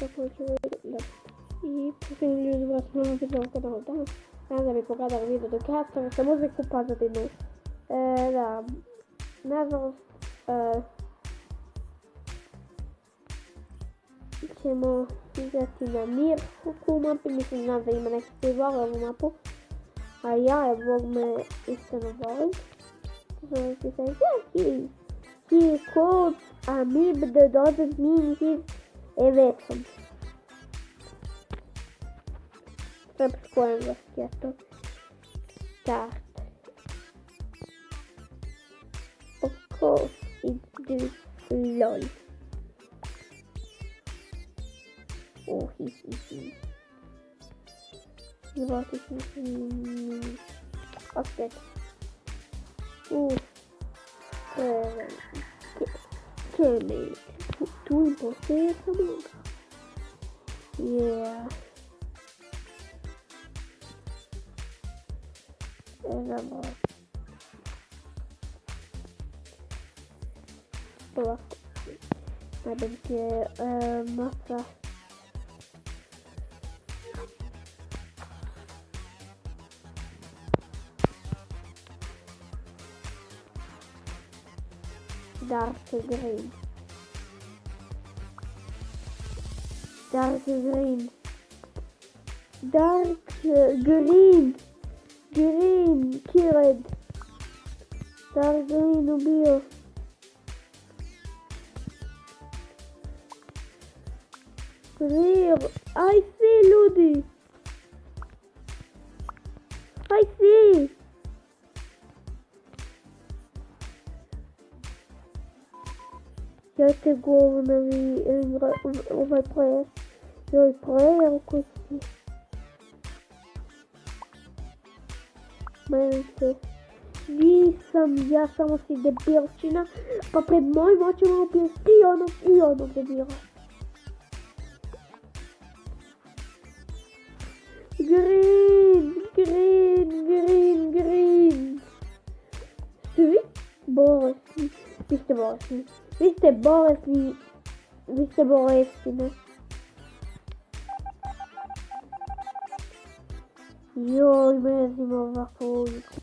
također da i posljednji ljudi vas moram biti na kanalu danas. Nadam da bi pogledali video do kraja, stavio sam muziku, pozadinu. Da, nažalost, ćemo igrati na Mirku mapi, mislim znam da ima neki koji vole ovu mapu, a ja je Bog me iskreno volim. He calls Amib that doesn't mean he's awesome. Srpsko-engleski je to. Start. Of course it's LOL. Oh, he. What is he? Okay. Teammate. Tu imposter someone. Yeah. Nadam się masa. Dark green. Dark green. Dark green. Green killed. Dark green ubio. Clear. I see ljudi. I see. Ja te govnovi ovaj player. Joj player koji si. Mente. Nisam, ja samo si debilčina, pa pred mojim očima ubije i onog debila. Green. Ste vi bolesni? Vi ste bolesni. Vi ste bolesni, ne? Joj, mrzim ovakvu ulicu.